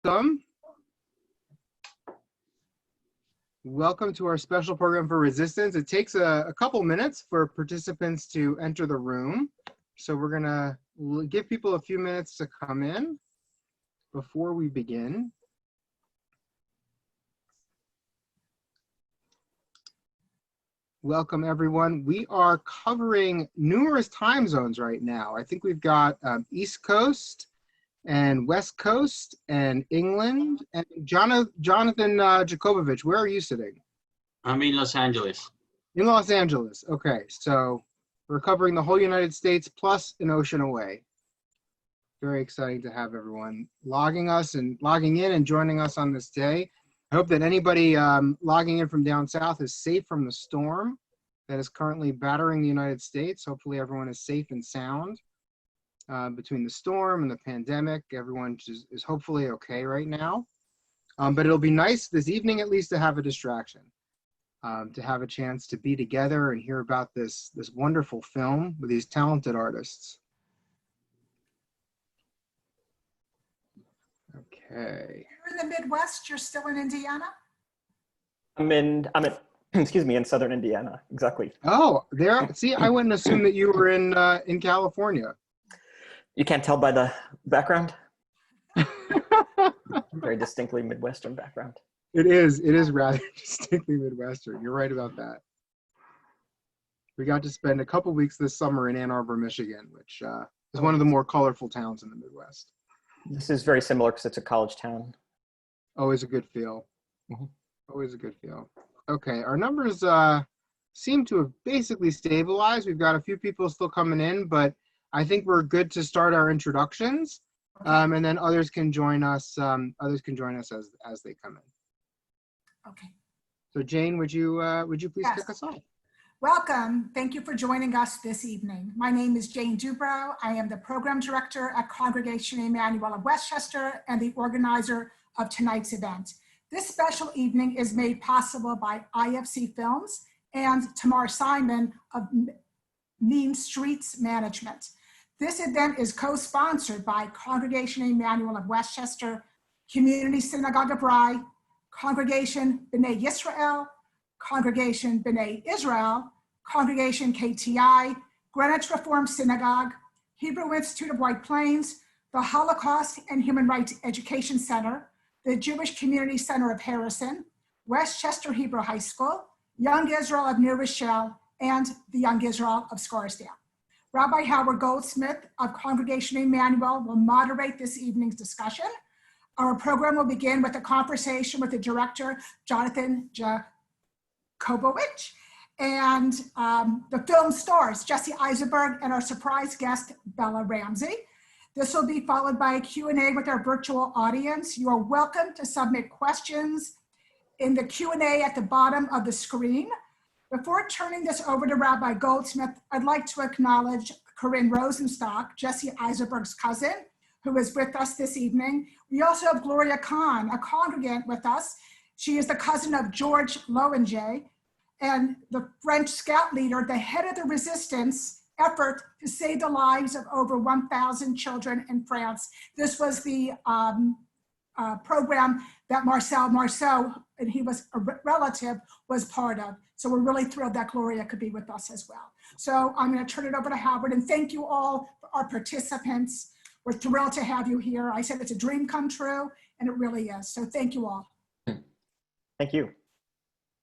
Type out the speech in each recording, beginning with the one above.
Welcome. Welcome to our special program for resistance. It takes a couple minutes for participants to enter the room. So we're gonna give people a few minutes to come in before we begin. Welcome everyone. We are covering numerous time zones right now. I think we've got East Coast and West Coast and England. And Jonathan Jakubowicz, where are you sitting? I'm in Los Angeles. In Los Angeles. Okay, so we're covering the whole United States plus an ocean away. Very exciting to have everyone logging in and joining us on this day. I hope that anybody logging in from down south is safe from the storm that is currently battering the United States. Hopefully everyone is safe and sound. Between the storm and the pandemic, everyone is hopefully okay right now. But it'll be nice this evening at least to have a distraction, to have a chance to be together and hear about this wonderful film with these talented artists. Okay. You're in the Midwest, you're still in Indiana? I'm in southern Indiana, exactly. Oh, there. See, I wouldn't assume that you were in California. You can't tell by the background? Very distinctly Midwestern background. It is rather distinctly Midwestern. You're right about that. We got to spend a couple weeks this summer in Ann Arbor, Michigan, which is one of the more colorful towns in the Midwest. This is very similar because it's a college town. Always a good feel. Mm-hmm. Always a good feel. Okay, our numbers seem to have basically stabilized. We've got a few people still coming in, but I think we're good to start our introductions, and then others can join us. Others can join us as they come in. Okay. So Jane, would you please Yes. kick us off? Welcome. Thank you for joining us this evening. My name is Jane Dubrow. I am the program director at Congregation Emmanuel of Westchester and the organizer of tonight's event. This special evening is made possible by IFC Films and Tamar Simon of Mean Streets Management. This event is co-sponsored by Congregation Emmanuel of Westchester, Community Synagogue of Rye, Congregation B'nai Yisrael, Congregation B'nai Israel, Congregation KTI, Greenwich Reformed Synagogue, Hebrew Institute of White Plains, the Holocaust and Human Rights Education Center, the Jewish Community Center of Harrison, Westchester Hebrew High School, Young Israel of New Rochelle, and the Young Israel of Scarsdale. Rabbi Howard Goldsmith of Congregation Emmanuel will moderate this evening's discussion. Our program will begin with a conversation with the director, Jonathan Jakubowicz, and the film stars, Jesse Eisenberg, and our surprise guest, Bella Ramsey. This will be followed by a Q&A with our virtual audience. You are welcome to submit questions in the Q&A at the bottom of the screen. Before turning this over to Rabbi Goldsmith, I'd like to acknowledge Corinne Rosenstock, Jesse Eisenberg's cousin, who is with us this evening. We also have Gloria Kahn, a congregant with us. She is the cousin of George Loewenje and the French scout leader, the head of the resistance effort to save the lives of over 1,000 children in France. This was the program that Marcel Marceau, and he was a relative, was part of. So we're really thrilled that Gloria could be with us as well. So I'm going to turn it over to Howard, and thank you all, our participants. We're thrilled to have you here. I said it's a dream come true, and it really is. So thank you all. Thank you.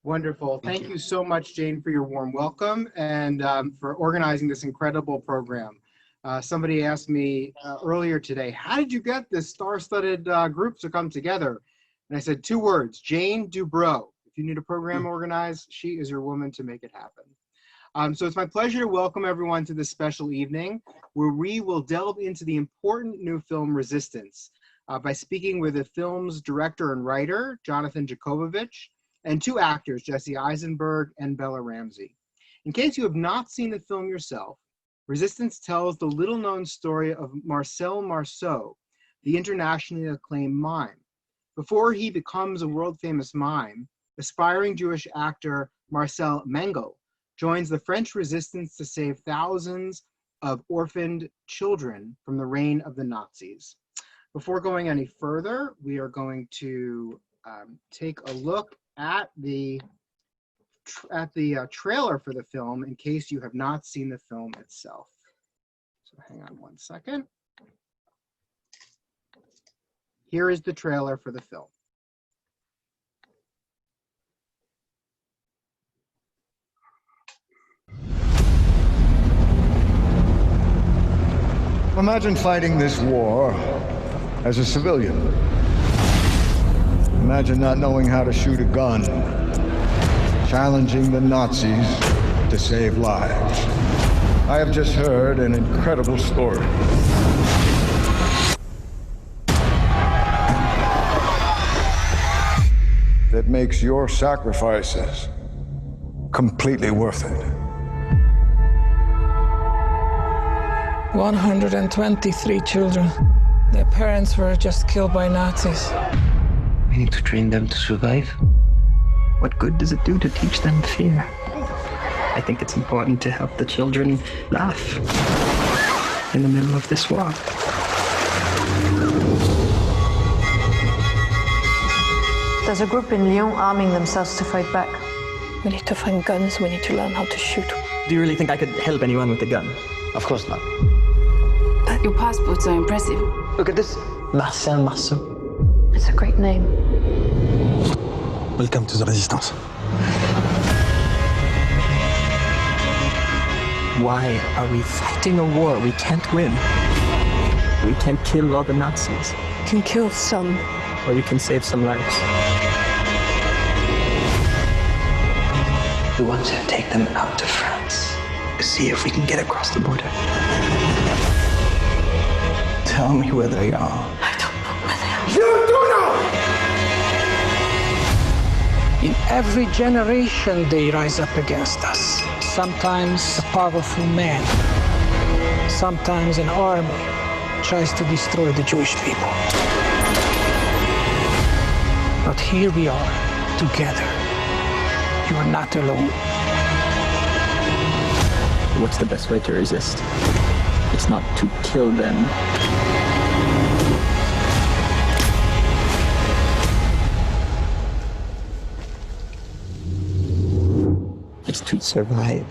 Wonderful. Thank you so much, Jane, for your warm welcome and for organizing this incredible program. Somebody asked me earlier today, how did you get this star-studded group to come together? And I said 2 words, Jane Dubrow. If you need a program organized, she is your woman to make it happen. So it's my pleasure to welcome everyone to this special evening where we will delve into the important new film Resistance by speaking with the film's director and writer, Jonathan Jakubowicz, and 2 actors, Jesse Eisenberg and Bella Ramsey. In case you have not seen the film yourself, Resistance tells the little-known story of Marcel Marceau, the internationally acclaimed mime. Before he becomes a world-famous mime, aspiring Jewish actor Marcel Mengel joins the French resistance to save thousands of orphaned children from the reign of the Nazis. Before going any further, we are going to take a look at the trailer for the film in case you have not seen the film itself. So hang on one second. Here is the trailer for the film. Imagine fighting this war as a civilian. Imagine not knowing how to shoot a gun, challenging the Nazis to save lives. I have just heard an incredible story. That makes your sacrifices completely worth it. 123 children. Their parents were just killed by Nazis. We need to train them to survive. What good does it do to teach them fear? I think it's important to help the children laugh in the middle of this war. There's a group in Lyon arming themselves to fight back. We need to find guns. We need to learn how to shoot. Do you really think I could help anyone with a gun? Of course not. But your passports are impressive. Look at this. Marcel Marceau. It's a great name. Welcome to the Resistance. Why are we fighting a war we can't win? We can't kill all the Nazis, We can kill some. or we can save some lives. We want to take them out to France. See if we can get across the border. Tell me where they are. I don't know where they are. You do know! In every generation, they rise up against us. Sometimes a powerful man, sometimes an army tries to destroy the Jewish people. But here we are, together. You are not alone. What's the best way to resist? It's not to kill them. It's to survive.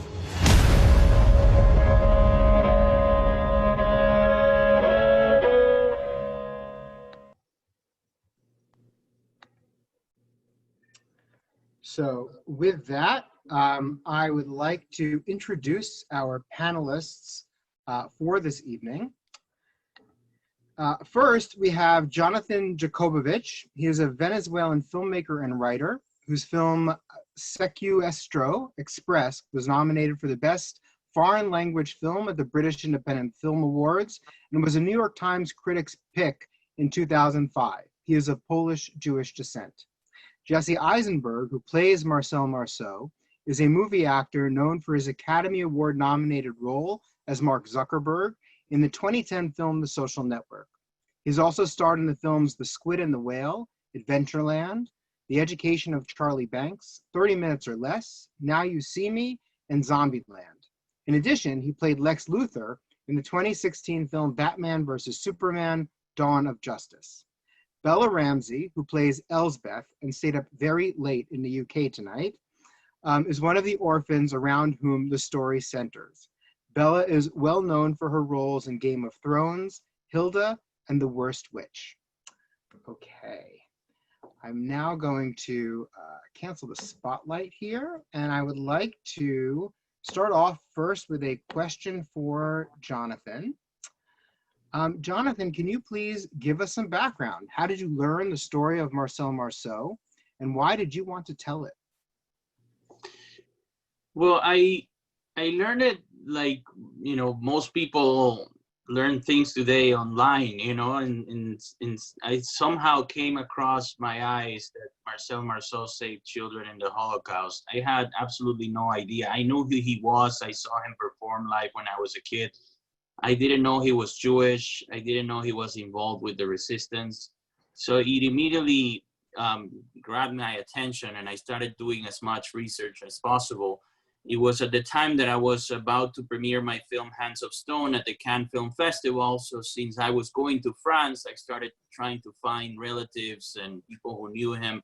So with that, I would like to introduce our panelists for this evening. First, we have Jonathan Jakubowicz. He is a Venezuelan filmmaker and writer whose film Sequestro Express was nominated for the Best Foreign Language Film at the British Independent Film Awards and was a New York Times Critics' Pick in 2005. He is of Polish-Jewish descent. Jesse Eisenberg, who plays Marcel Marceau, is a movie actor known for his Academy Award-nominated role as Mark Zuckerberg in the 2010 film The Social Network. He's also starred in the films The Squid and the Whale, Adventureland, The Education of Charlie Banks, 30 Minutes or Less, Now You See Me, and Zombieland. In addition, he played Lex Luthor in the 2016 film Batman vs. Superman, Dawn of Justice. Bella Ramsey, who plays Elsbeth and stayed up very late in the UK tonight, is one of the orphans around whom the story centers. Bella is well known for her roles in Game of Thrones, Hilda, and The Worst Witch. Okay, I'm now going to cancel the spotlight here, and I would like to start off first with a question for Jonathan. Jonathan, can you please give us some background? How did you learn the story of Marcel Marceau, and why did you want to tell it? Well, I learned it like, you know, most people learn things today online, you know, and I somehow came across my eyes that Marcel Marceau saved children in the Holocaust. I had absolutely no idea. I knew who he was. I saw him perform live when I was a kid. I didn't know he was Jewish. I didn't know he was involved with the resistance. So it immediately grabbed my attention, and I started doing as much research as possible. it was at the time that I was about to premiere my film Hands of Stone at the Cannes Film Festival. So since I was going to France, I started trying to find relatives and people who knew him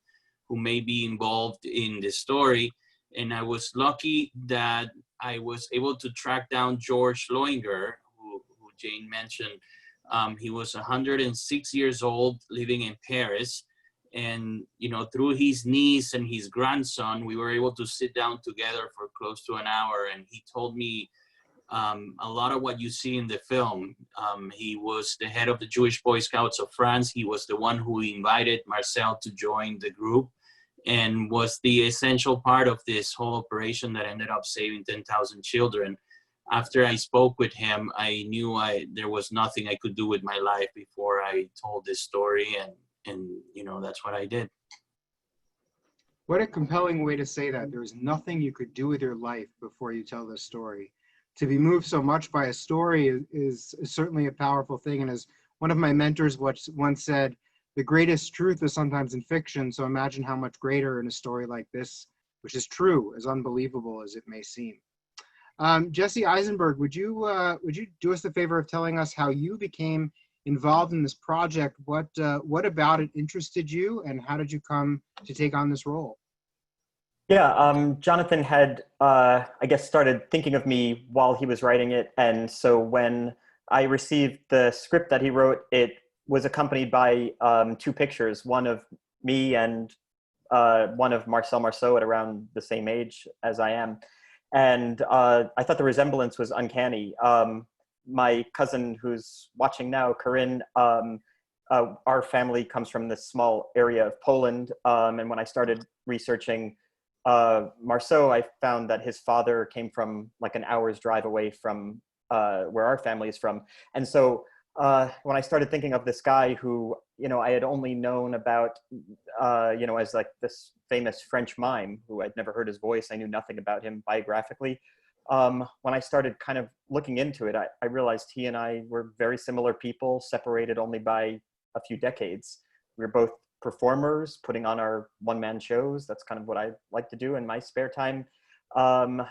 who may be involved in the story. And I was lucky that I was able to track down George Loinger, who Jane mentioned. He was 106 years old, living in Paris. And, you know, through his niece and his grandson, we were able to sit down together for close to an hour. And he told me a lot of what you see in the film. He was the head of the Jewish Boy Scouts of France. He was the one who invited Marcel to join the group and was the essential part of this whole operation that ended up saving 10,000 children. After I spoke with him, I knew there was nothing I could do with my life before I told this story, and you know, that's what I did. What a compelling way to say that. There's nothing you could do with your life before you tell this story. To be moved so much by a story is certainly a powerful thing. And as one of my mentors once said, the greatest truth is sometimes in fiction, so imagine how much greater in a story like this, which is true, as unbelievable as it may seem. Jesse Eisenberg, would you do us the favor of telling us how you became involved in this project? What about it interested you, and how did you come to take on this role? Yeah, Jonathan had, I guess, started thinking of me while he was writing it. And so when I received the script that he wrote, it was accompanied by 2 pictures, one of me and one of Marcel Marceau at around the same age as I am. And I thought the resemblance was uncanny. My cousin who's watching now, Corinne, our family comes from this small area of Poland. And when I started researching Marceau, I found that his father came from like an hour's drive away from where our family is from. And so when I started thinking of this guy who, you know, I had only known about, you know, as like this famous French mime who I'd never heard his voice, I knew nothing about him biographically. When I started kind of looking into it, I realized he and I were very similar people, separated only by a few decades. We were both performers, putting on our one-man shows. That's kind of what I like to do in my spare time. You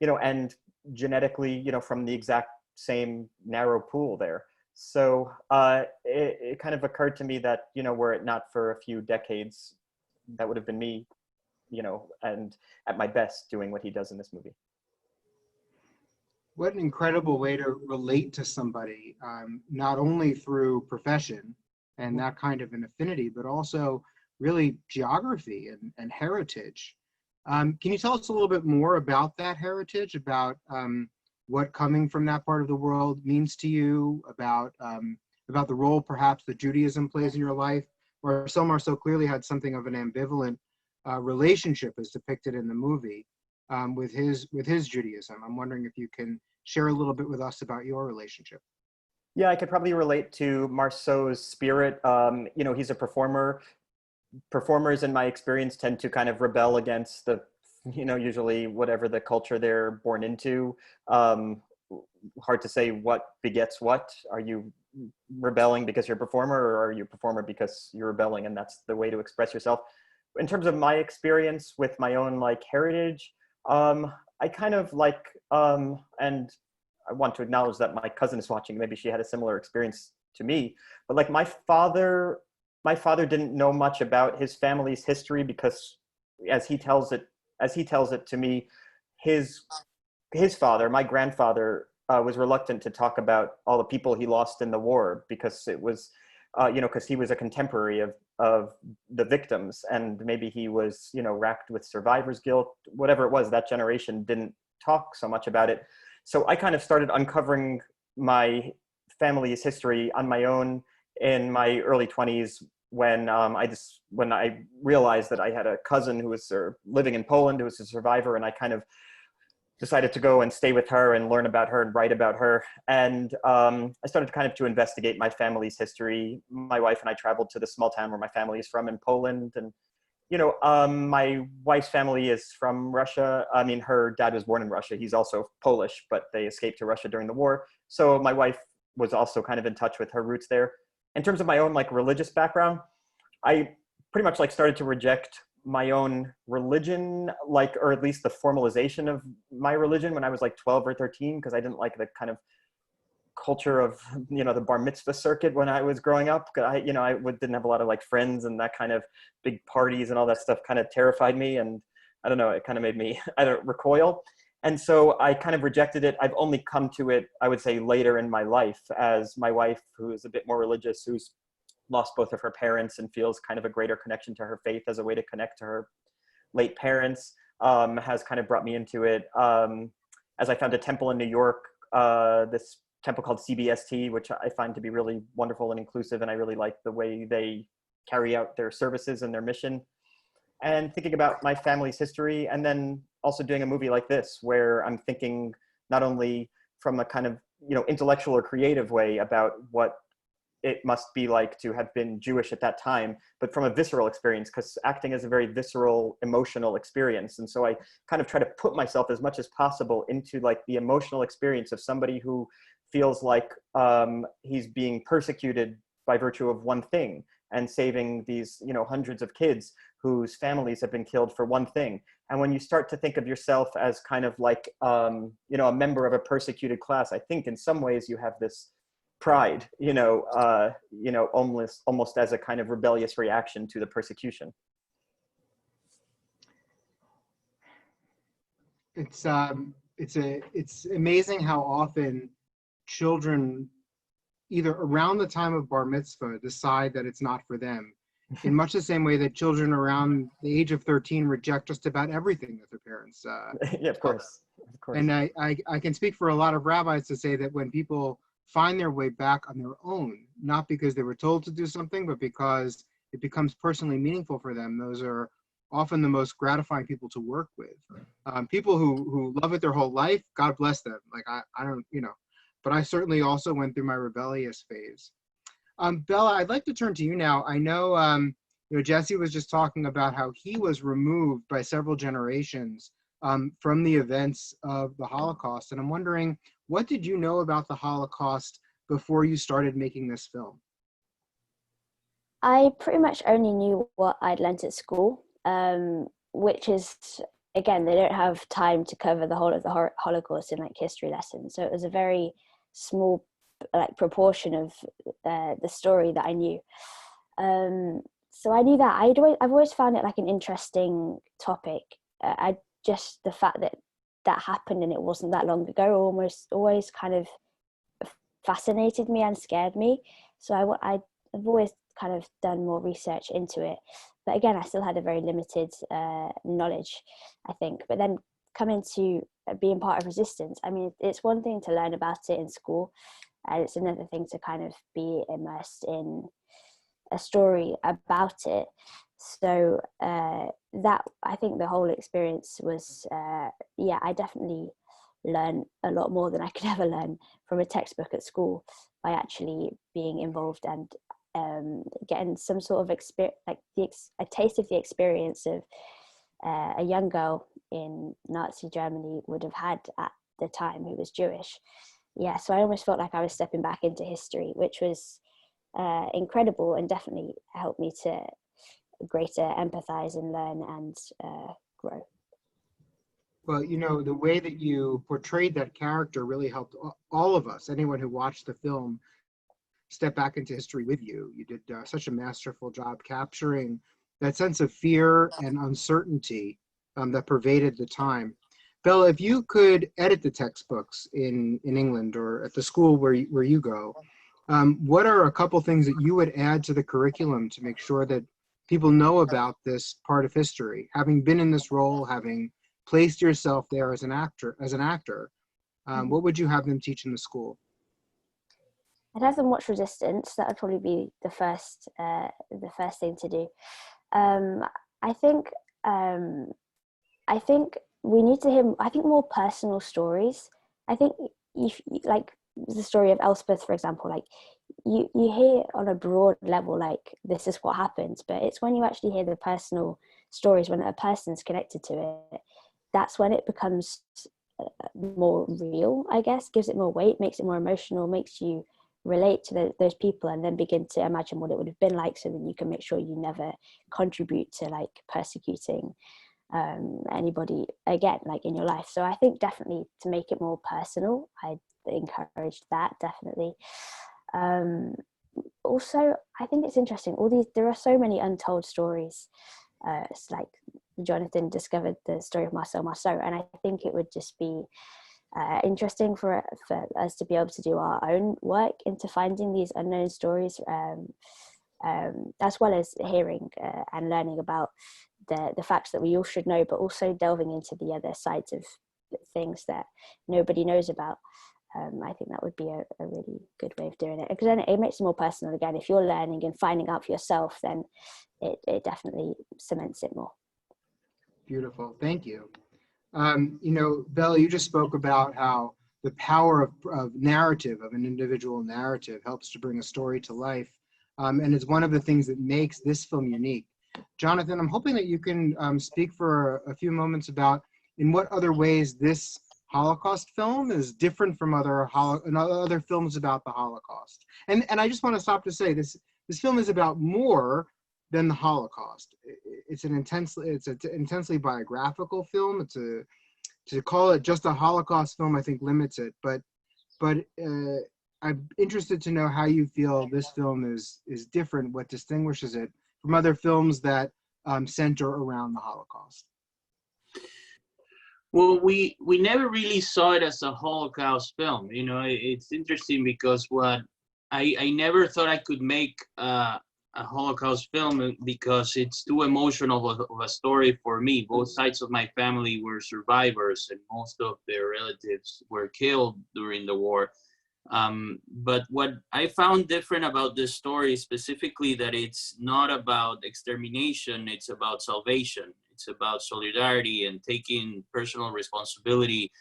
know, and genetically, you know, from the exact same narrow pool there. So it kind of occurred to me that, you know, were it not for a few decades, that would have been me, you know, and at my best doing what he does in this movie. What an incredible way to relate to somebody, not only through profession and that kind of an affinity, but also really geography and heritage. Can you tell us a little bit more about that heritage, about what coming from that part of the world means to you, about the role perhaps that Judaism plays in your life? Marcel Marceau clearly had something of an ambivalent relationship as depicted in the movie with his Judaism. I'm wondering if you can share a little bit with us about your relationship. Yeah, I could probably relate to Marceau's spirit. You know, he's a performer. Performers, in my experience, tend to kind of rebel against the, you know, usually whatever the culture they're born into. Hard to say what begets what. Are you rebelling because you're a performer, or are you a performer because you're rebelling and that's the way to express yourself? In terms of my experience with my own like heritage, I kind of like, and I want to acknowledge that my cousin is watching, maybe she had a similar experience to me, but like my father didn't know much about his family's history because as he tells it to me, his father, my grandfather, was reluctant to talk about all the people he lost in the war because it was, you know, because he was a contemporary of the victims, and maybe he was, you know, racked with survivor's guilt, whatever it was. That generation didn't talk so much about it. So I kind of started uncovering my family's history on my own in my early 20s when I realized that I had a cousin who was living in Poland who was a survivor, and I kind of decided to go and stay with her and learn about her and write about her. And I started kind of to investigate my family's history. My wife and I traveled to the small town where my family is from in Poland. And, you know, my wife's family is from Russia. I mean, her dad was born in Russia. He's also Polish, but they escaped to Russia during the war. So my wife was also kind of in touch with her roots there. In terms of my own like religious background, I pretty much like started to reject my own religion, like, or at least the formalization of my religion when I was like 12 or 13, because I didn't like the kind of culture of, you know, the bar mitzvah circuit when I was growing up. Didn't have a lot of like friends, and that kind of big parties and all that stuff kind of terrified me. And I don't know, it kind of made me, recoil. And so I kind of rejected it. I've only come to it, I would say, later in my life, as my wife, who is a bit more religious, who's lost both of her parents and feels kind of a greater connection to her faith as a way to connect to her late parents, has kind of brought me into it. As I found a temple in New York, this temple called CBST, which I find to be really wonderful and inclusive, and I really like the way they carry out their services and their mission. And thinking about my family's history, and then also doing a movie like this, where I'm thinking not only from a kind of, you know, intellectual or creative way about what it must be like to have been Jewish at that time, but from a visceral experience, because acting is a very visceral, emotional experience. And so I kind of try to put myself as much as possible into like the emotional experience of somebody who feels like he's being persecuted by virtue of one thing, and saving these, you know, hundreds of kids whose families have been killed for one thing. And when you start to think of yourself as kind of like, you know, a member of a persecuted class, I think in some ways you have this pride, almost as a kind of rebellious reaction to the persecution. It's amazing how often children, either around the time of bar mitzvah, decide that it's not for them, in much the same way that children around the age of 13 reject just about everything that their parents yeah, of course. And I can speak for a lot of rabbis to say that when people find their way back on their own, not because they were told to do something, but because it becomes personally meaningful for them, those are often the most gratifying people to work with. People who love it their whole life, God bless them. Like I don't, you know, but I certainly also went through my rebellious phase. Bella, I'd like to turn to you now. I know, you know, Jesse was just talking about how he was removed by several generations from the events of the Holocaust. And I'm wondering, what did you know about the Holocaust before you started making this film? I pretty much only knew what I'd learnt at school, which is, again, they don't have time to cover the whole of the Holocaust in like history lessons. So it was a very small like proportion of the story that I knew. So I knew that. I've always found it like an interesting topic. The fact that happened and it wasn't that long ago always kind of fascinated me and scared me. So I've always kind of done more research into it. But again, I still had a very limited knowledge, I think. But then coming to being part of resistance, I mean, it's one thing to learn about it in school, and it's another thing to kind of be immersed in a story about it. So that, I think the whole experience was, I definitely learned a lot more than I could ever learn from a textbook at school by actually being involved and getting some sort of experience, like a taste of the experience of a young girl in Nazi Germany would have had at the time who was Jewish. Yeah, so I almost felt like I was stepping back into history, which was incredible and definitely helped me to greater empathize and learn and grow. Well, you know, the way that you portrayed that character really helped all of us, anyone who watched the film, step back into history with you. You did such a masterful job capturing that sense of fear and uncertainty that pervaded the time. Bella, if you could edit the textbooks in England or at the school where you go, what are a couple things that you would add to the curriculum to make sure that people know about this part of history? Having been in this role, having placed yourself there as an actor, what would you have them teach in the school? I'd have them watch Resistance. That would probably be the first thing to do. I think we need to hear, more personal stories. I think if like the story of Elspeth, for example, like you hear on a broad level, like this is what happens, but it's when you actually hear the personal stories, when a person's connected to it, that's when it becomes more real, I guess, gives it more weight, makes it more emotional, makes you relate to those people and then begin to imagine what it would have been like, so then you can make sure you never contribute to like persecuting anybody again, like in your life. So I think definitely to make it more personal, I encouraged that, definitely. Also, I think it's interesting, there are so many untold stories. It's like Jonathan discovered the story of Marcel Marceau, and I think it would just be interesting for us to be able to do our own work into finding these unknown stories, as well as hearing and learning about the facts that we all should know, but also delving into the other sides of things that nobody knows about. I think that would be a really good way of doing it, because then it makes it more personal. Again, if you're learning and finding out for yourself, then it definitely cements it more. Beautiful, thank you. You know, Bella, you just spoke about how the power of narrative, of an individual narrative, helps to bring a story to life, and it's one of the things that makes this film unique. Jonathan, I'm hoping that you can speak for a few moments about in what other ways this Holocaust film is different from other films about the Holocaust. And I just want to stop to say this film is about more than the Holocaust. It's an intensely biographical film. To call it just a Holocaust film, I think limits it. But I'm interested to know how you feel this film is different, what distinguishes it from other films that center around the Holocaust. Well, we never really saw it as a Holocaust film. You know, it's interesting because I never thought I could make a Holocaust film because it's too emotional of a story for me. Both sides of my family were survivors, and most of their relatives were killed during the war. But what I found different about this story, specifically, that it's not about extermination, it's about salvation. It's about solidarity and taking personal responsibility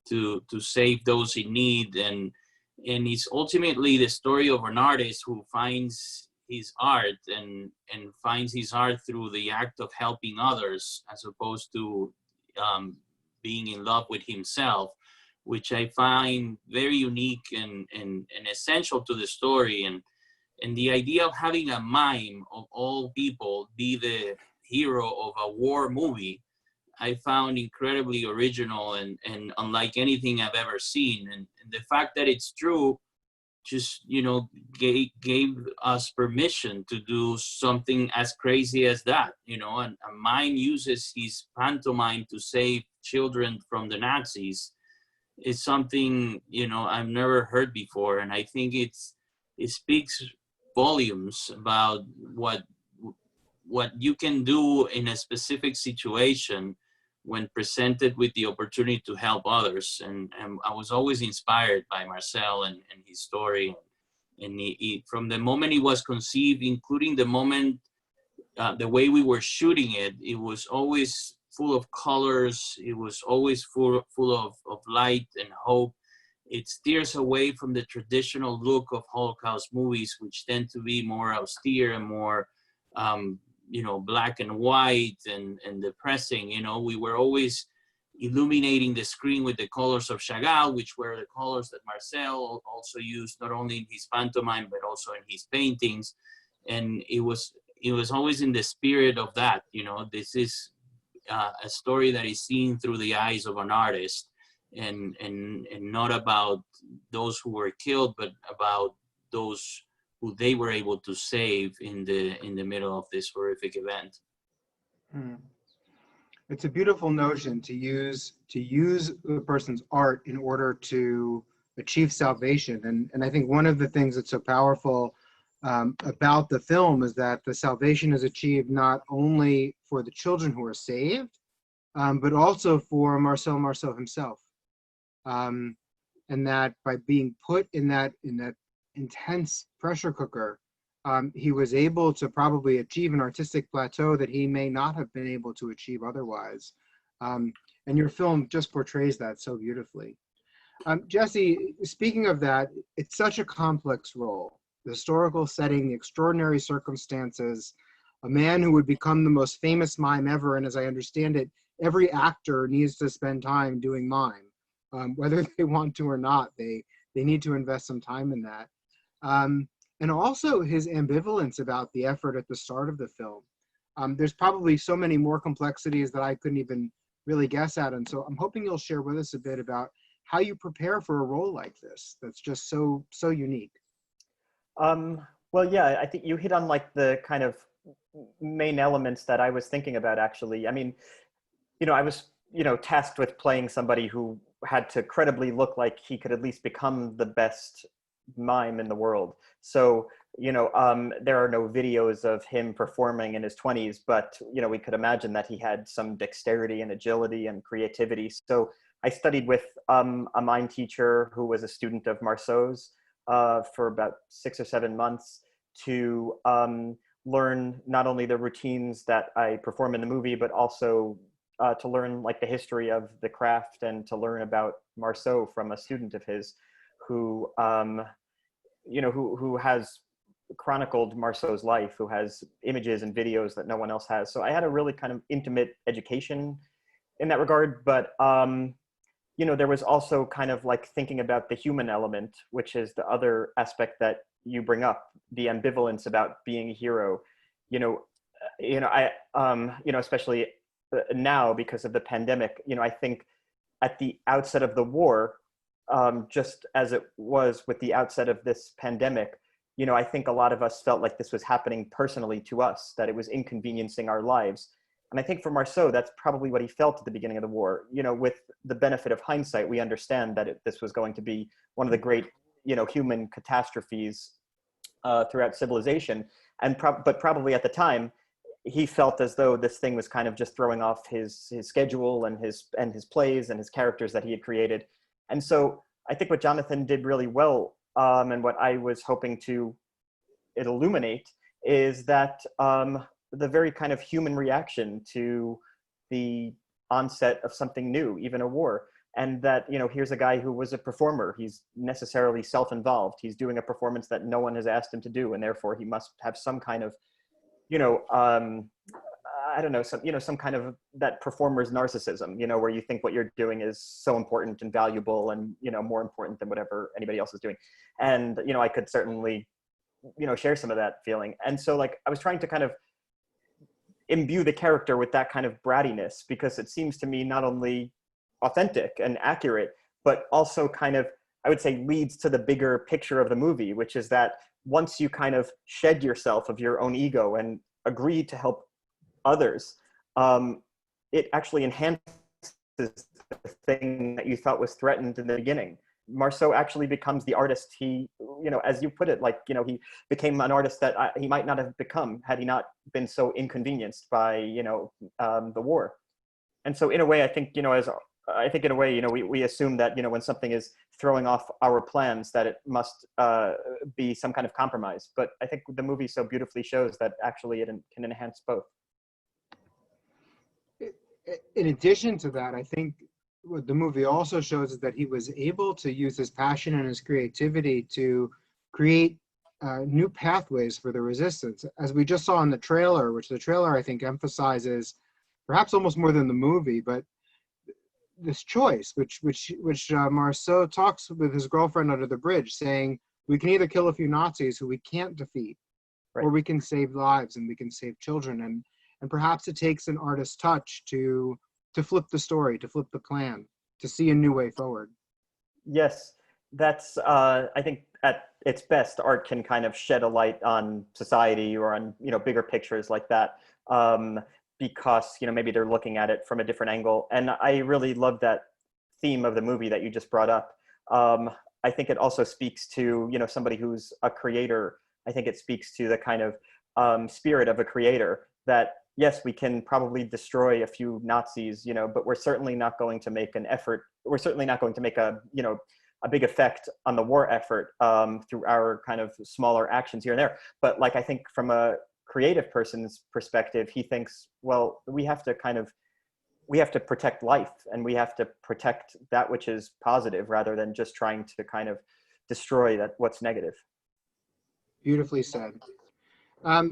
to save those in need. And it's ultimately the story of an artist who finds his art and finds his art through the act of helping others, as opposed to being in love with himself, which I find very unique and essential to the story. And the idea of having a mime of all people be the hero of a war movie, I found incredibly original and unlike anything I've ever seen. And the fact that it's true just, you know, gave us permission to do something as crazy as that. You know, and a mime uses his pantomime to save children from the Nazis. It's something, you know, I've never heard before. And I think it speaks volumes about what you can do in a specific situation when presented with the opportunity to help others. And I was always inspired by Marcel and his story. And he, from the moment he was conceived, including the moment, the way we were shooting it, it was always full of colors. It was always full of light and hope. It steers away from the traditional look of Holocaust movies, which tend to be more austere and more you know, black and white and depressing. You know, we were always illuminating the screen with the colors of Chagall, which were the colors that Marcel also used, not only in his pantomime, but also in his paintings. And it was always in the spirit of that. You know, this is a story that is seen through the eyes of an artist, and not about those who were killed, but about those who they were able to save in the middle of this horrific event. It's a beautiful notion to use the person's art in order to achieve salvation. And I think one of the things that's so powerful about the film is that the salvation is achieved not only for the children who are saved, but also for Marcel Marceau himself. And that by being put in that intense pressure cooker, he was able to probably achieve an artistic plateau that he may not have been able to achieve otherwise. And your film just portrays that so beautifully. Jesse, speaking of that, it's such a complex role. The historical setting, the extraordinary circumstances, a man who would become the most famous mime ever, and as I understand it, every actor needs to spend time doing mime. Whether they want to or not, they need to invest some time in that. and also his ambivalence about the effort at the start of the film. There's probably so many more complexities that I couldn't even really guess at. And so I'm hoping you'll share with us a bit about how you prepare for a role like this that's just so unique. Well, yeah, I think you hit on like the kind of main elements that I was thinking about, actually. I mean, I was, tasked with playing somebody who had to credibly look like he could at least become the best mime in the world. So, there are no videos of him performing in his 20s, but, we could imagine that he had some dexterity and agility and creativity. So I studied with a mime teacher who was a student of Marceau's for about 6 or 7 months to learn not only the routines that I perform in the movie, but also to learn like the history of the craft and to learn about Marceau from a student of his who, who has chronicled Marceau's life, who has images and videos that no one else has. So I had a really kind of intimate education in that regard, but there was also kind of like thinking about the human element, which is the other aspect that you bring up, the ambivalence about being a hero. Especially now because of the pandemic, I think at the outset of the war, just as it was with the outset of this pandemic, I think a lot of us felt like this was happening personally to us, that it was inconveniencing our lives. And I think for Marceau, that's probably what he felt at the beginning of the war. With the benefit of hindsight, we understand that this was going to be one of the great, human catastrophes throughout civilization. But probably at the time, he felt as though this thing was kind of just throwing off his schedule and his plays and his characters that he had created. And so I think what Jonathan did really well, and what I was hoping to illuminate, is that the very kind of human reaction to the onset of something new, even a war. And that, here's a guy who was a performer. He's necessarily self-involved. He's doing a performance that no one has asked him to do. And therefore he must have some kind of, some kind of that performer's narcissism, where you think what you're doing is so important and valuable and, more important than whatever anybody else is doing. And, I could certainly, share some of that feeling. And so like, I was trying to kind of imbue the character with that kind of brattiness, because it seems to me not only authentic and accurate, but also kind of, I would say, leads to the bigger picture of the movie, which is that once you kind of shed yourself of your own ego and agree to help others, it actually enhances the thing that you thought was threatened in the beginning. Marceau actually becomes the artist he, as you put it, like, he became an artist that he might not have become had he not been so inconvenienced by, the war. And so in a way, I think, we assume that, when something is throwing off our plans, that it must be some kind of compromise. But I think the movie so beautifully shows that actually it can enhance both. In addition to that, I think what the movie also shows is that he was able to use his passion and his creativity to create new pathways for the resistance. As we just saw in the trailer, which the trailer I think emphasizes perhaps almost more than the movie, but this choice, which Marceau talks with his girlfriend under the bridge, saying, we can either kill a few Nazis who we can't defeat, right, or we can save lives and we can save children. And perhaps it takes an artist's touch to flip the story, to flip the plan, to see a new way forward. Yes, that's, I think at its best, art can kind of shed a light on society or on, bigger pictures like that. Because, maybe they're looking at it from a different angle. And I really love that theme of the movie that you just brought up. I think it also speaks to, somebody who's a creator. I think it speaks to the kind of spirit of a creator that, yes, we can probably destroy a few Nazis, but we're certainly not going to make an effort. We're certainly not going to make a big effect on the war effort through our kind of smaller actions here and there. But like, I think from a creative person's perspective, he thinks, well, we have to protect life, and we have to protect that which is positive rather than just trying to kind of destroy what's negative. Beautifully said.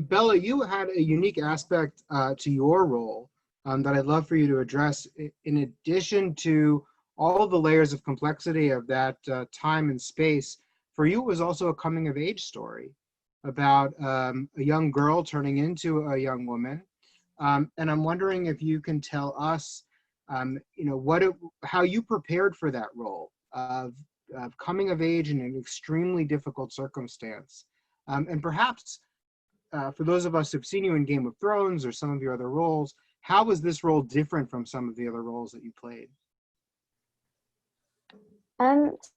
Bella, you had a unique aspect to your role that I'd love for you to address. In addition to all of the layers of complexity of that time and space, for you, it was also a coming of age story about a young girl turning into a young woman. And I'm wondering if you can tell us, how you prepared for that role of coming of age in an extremely difficult circumstance. And perhaps for those of us who've seen you in Game of Thrones or some of your other roles, how was this role different from some of the other roles that you played?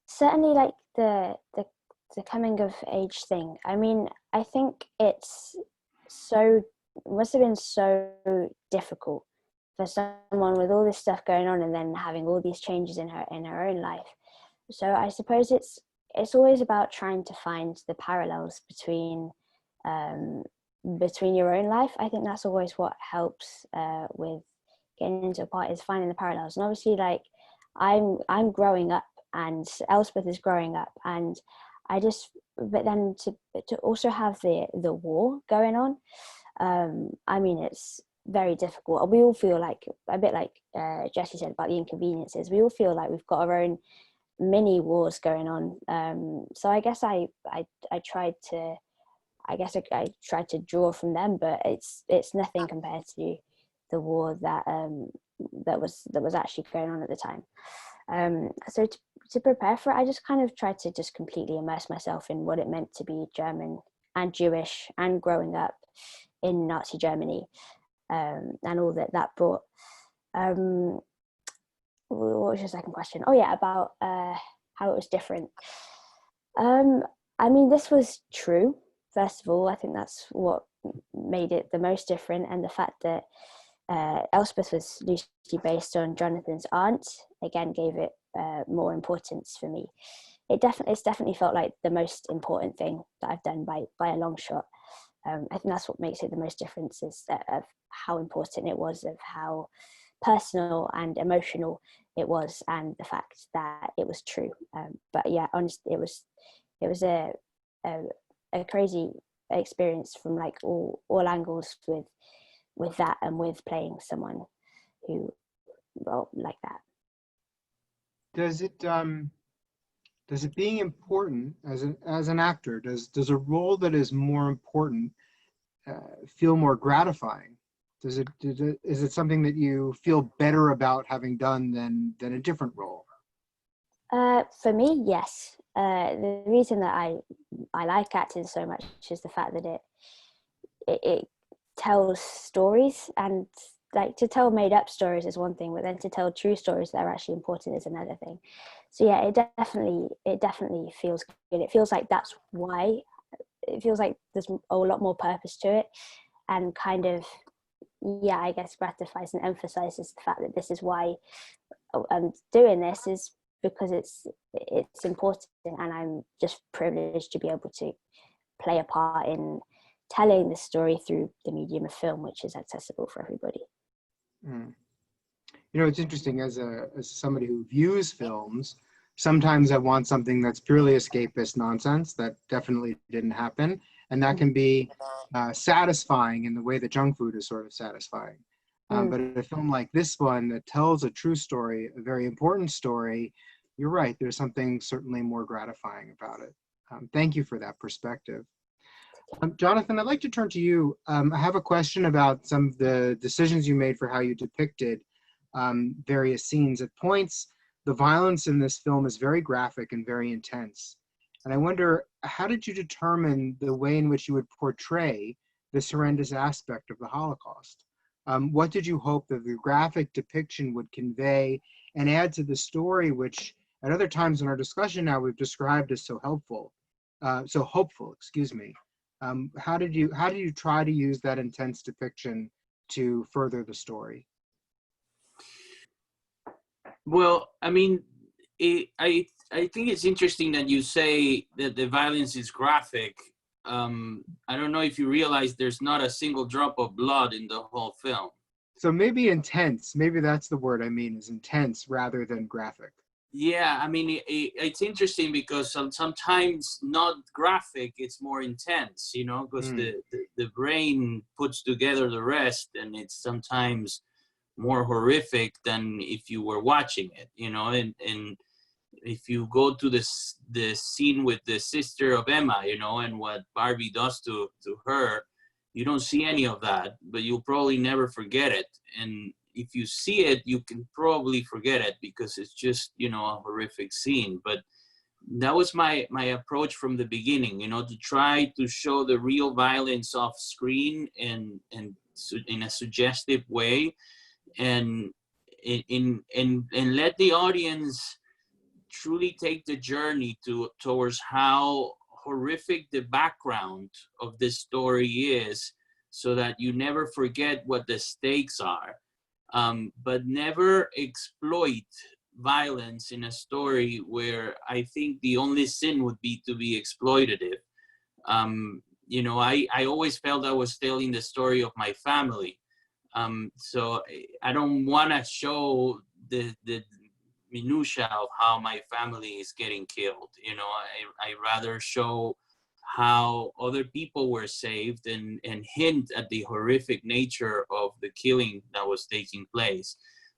Certainly, like the coming of age thing. I mean, I think must have been so difficult for someone with all this stuff going on and then having all these changes in her own life. So I suppose it's always about trying to find the parallels between your own life. I think that's always what helps with getting into a part, is finding the parallels. And obviously, like I'm growing up and Elspeth is growing up, and but then to also have the war going on, I mean, it's very difficult. We all feel like, a bit like Jesse said about the inconveniences, we all feel like we've got our own mini wars going on. So I guess I tried to draw from them, but it's nothing compared to the war that was actually going on at the time. So to prepare for it, I just kind of tried to just completely immerse myself in what it meant to be German and Jewish and growing up in Nazi Germany, and all that brought. What was your second question? Oh yeah, about how it was different. I mean, this was true. First of all, I think that's what made it the most different, and the fact that Elspeth was loosely based on Jonathan's aunt, again, gave it more importance for me. It's definitely felt like the most important thing that I've done by a long shot. I think that's what makes it the most difference, is of how important it was, of how personal and emotional it was, and the fact that it was true. But yeah, honestly, it was a crazy experience from like all angles with that, and with playing someone who, well, like that. Does it being important as an actor, does a role that is more important feel more gratifying? Is it something that you feel better about having done than a different role? For me, yes. The reason that I like acting so much is the fact that it tells stories, and like, to tell made up stories is one thing, but then to tell true stories that are actually important is another thing. So yeah, it definitely feels good. It feels like that's why, it feels like there's a lot more purpose to it, and kind of, yeah, I guess gratifies and emphasizes the fact that this is why I'm doing this, is because it's important, and I'm just privileged to be able to play a part in telling the story through the medium of film, which is accessible for everybody. It's interesting, as somebody who views films, sometimes I want something that's purely escapist nonsense that definitely didn't happen, and that can be satisfying in the way that junk food is sort of satisfying. But a film like this one that tells a true story, a very important story, you're right, there's something certainly more gratifying about it. Thank you for that perspective. Jonathan, I'd like to turn to you. I have a question about some of the decisions you made for how you depicted various scenes. At points, the violence in this film is very graphic and very intense. And I wonder, how did you determine the way in which you would portray this horrendous aspect of the Holocaust? What did you hope that the graphic depiction would convey and add to the story, which at other times in our discussion now we've described as so hopeful, excuse me. How did you try to use that intense depiction to further the story? Well, I mean, I think it's interesting that you say that the violence is graphic. I don't know if you realize there's not a single drop of blood in the whole film. So maybe intense, maybe that's the word I mean, is intense rather than graphic. Yeah, I mean, it's interesting because sometimes not graphic, it's more intense, because the brain puts together the rest, and it's sometimes more horrific than if you were watching it, and if you go to the scene with the sister of Emma, you know, and what Barbie does to her, you don't see any of that, but you'll probably never forget it. And if you see it, you can probably forget it because it's just, you know, a horrific scene. But that was my approach from the beginning, you know, to try to show the real violence off screen and in a suggestive way, and let the audience truly take the journey towards how horrific the background of this story is, so that you never forget what the stakes are, but never exploit violence in a story where I think the only sin would be to be exploitative. You know, I always felt I was telling the story of my family. So I don't want to show the minutia of how my family is getting killed. You know, I rather show how other people were saved and hint at the horrific nature of the killing that was taking place.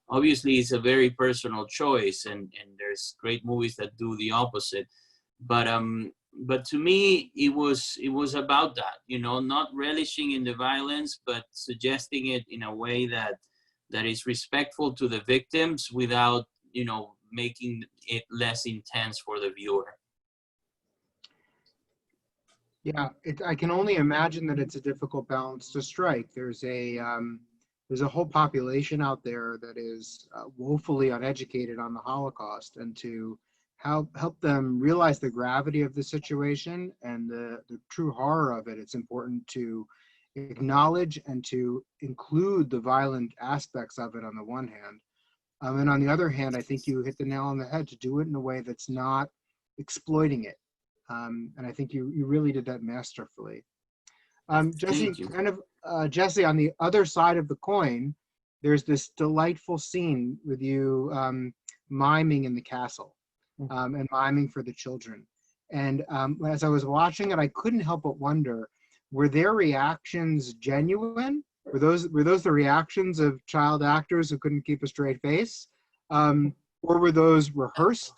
Obviously, it's a very personal choice, and there's great movies that do the opposite. But to me, it was about that, you know, not relishing in the violence, but suggesting it in a way that is respectful to the victims without, you know, making it less intense for the viewer. Yeah, I can only imagine that it's a difficult balance to strike. There's a whole population out there that is woefully uneducated on the Holocaust, and to help them realize the gravity of the situation and the true horror of it, it's important to acknowledge and to include the violent aspects of it on the one hand. And on the other hand, I think you hit the nail on the head to do it in a way that's not exploiting it. And I think you really did that masterfully. Jesse, Jesse, on the other side of the coin, there's this delightful scene with you miming in the castle, and miming for the children. And as I was watching it, I couldn't help but wonder, were their reactions genuine? Were those the reactions of child actors who couldn't keep a straight face? Or were those rehearsed?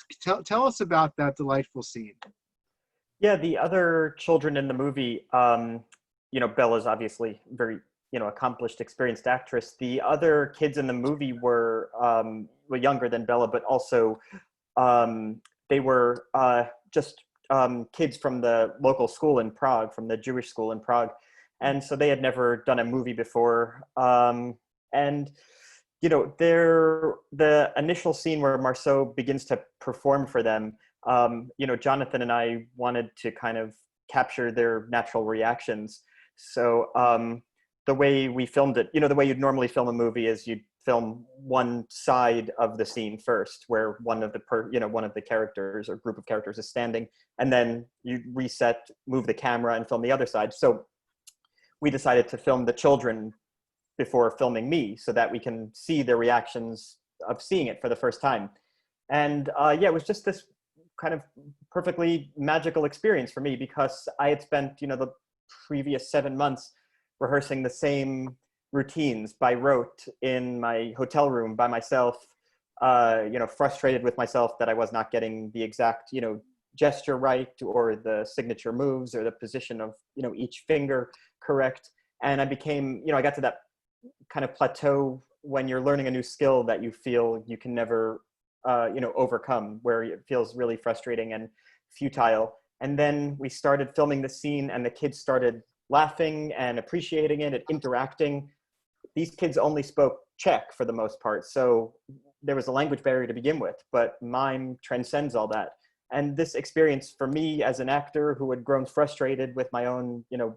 Tell us about that delightful scene. Yeah, the other children in the movie, you know, Bella's obviously very, you know, accomplished, experienced actress. The other kids in the movie were younger than Bella, but also they were just kids from the local school in Prague, from the Jewish school in Prague. And so they had never done a movie before. And, you know, the initial scene where Marceau begins to perform for them, you know, Jonathan and I wanted to kind of capture their natural reactions. So the way we filmed it, you know, the way you'd normally film a movie is you'd film one side of the scene first, where one of the characters or group of characters is standing, and then you reset, move the camera, and film the other side. So we decided to film the children before filming me, so that we can see their reactions of seeing it for the first time. And yeah, it was just this kind of perfectly magical experience for me, because I had spent, you know, the previous 7 months rehearsing the same routines by rote in my hotel room by myself, you know, frustrated with myself that I was not getting the exact, you know, gesture right, or the signature moves, or the position of, you know, each finger correct. And I became, you know, I got to that kind of plateau when you're learning a new skill that you feel you can never, you know, overcome, where it feels really frustrating and futile. And then we started filming the scene, and the kids started laughing and appreciating it and interacting. These kids only spoke Czech for the most part, so there was a language barrier to begin with, but mime transcends all that. And this experience for me as an actor who had grown frustrated with my own, you know,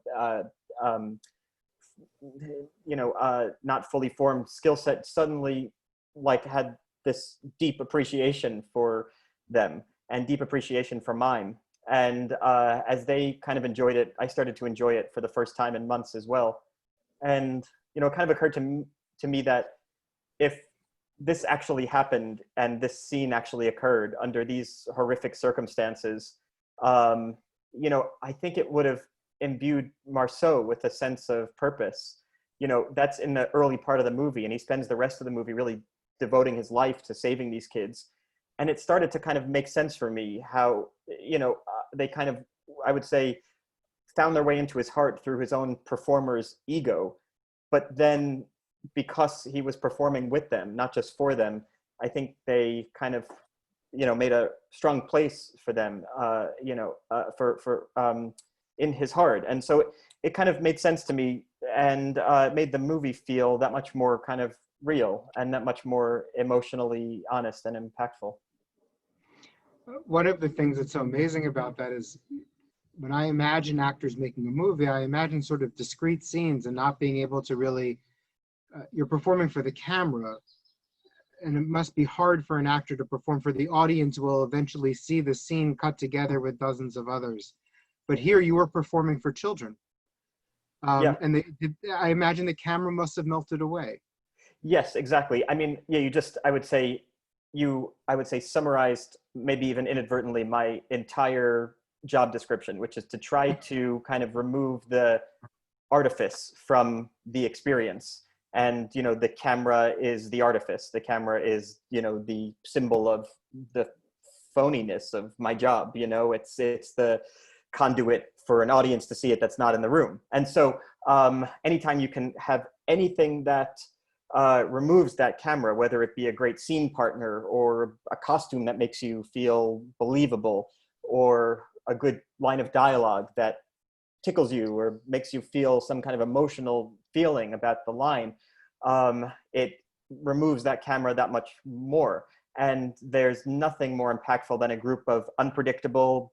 not fully formed skill set, suddenly like had this deep appreciation for them and deep appreciation for mime. And as they kind of enjoyed it, I started to enjoy it for the first time in months as well. And, you know, it kind of occurred to me that if this actually happened and this scene actually occurred under these horrific circumstances, you know, I think it would have imbued Marceau with a sense of purpose. You know, that's in the early part of the movie, and he spends the rest of the movie really devoting his life to saving these kids. And it started to kind of make sense for me how, they kind of, I would say, found their way into his heart through his own performer's ego. But then because he was performing with them, not just for them, I think they kind of, made a strong place for them, in his heart. And so it kind of made sense to me, and made the movie feel that much more kind of real and that much more emotionally honest and impactful. One of the things that's so amazing about that is when I imagine actors making a movie, I imagine sort of discrete scenes and not being able to really, you're performing for the camera, and it must be hard for an actor to perform for the audience who will eventually see the scene cut together with dozens of others. But here you were performing for children. And I imagine the camera must have melted away. Yes, exactly. I mean, yeah, I would say summarized, maybe even inadvertently, my entire job description, which is to try to kind of remove the artifice from the experience. And, the camera is the artifice. The camera is, the symbol of the phoniness of my job. It's the conduit for an audience to see it that's not in the room. And so anytime you can have anything that removes that camera, whether it be a great scene partner or a costume that makes you feel believable, or a good line of dialogue that tickles you or makes you feel some kind of emotional feeling about the line, it removes that camera that much more. And there's nothing more impactful than a group of unpredictable,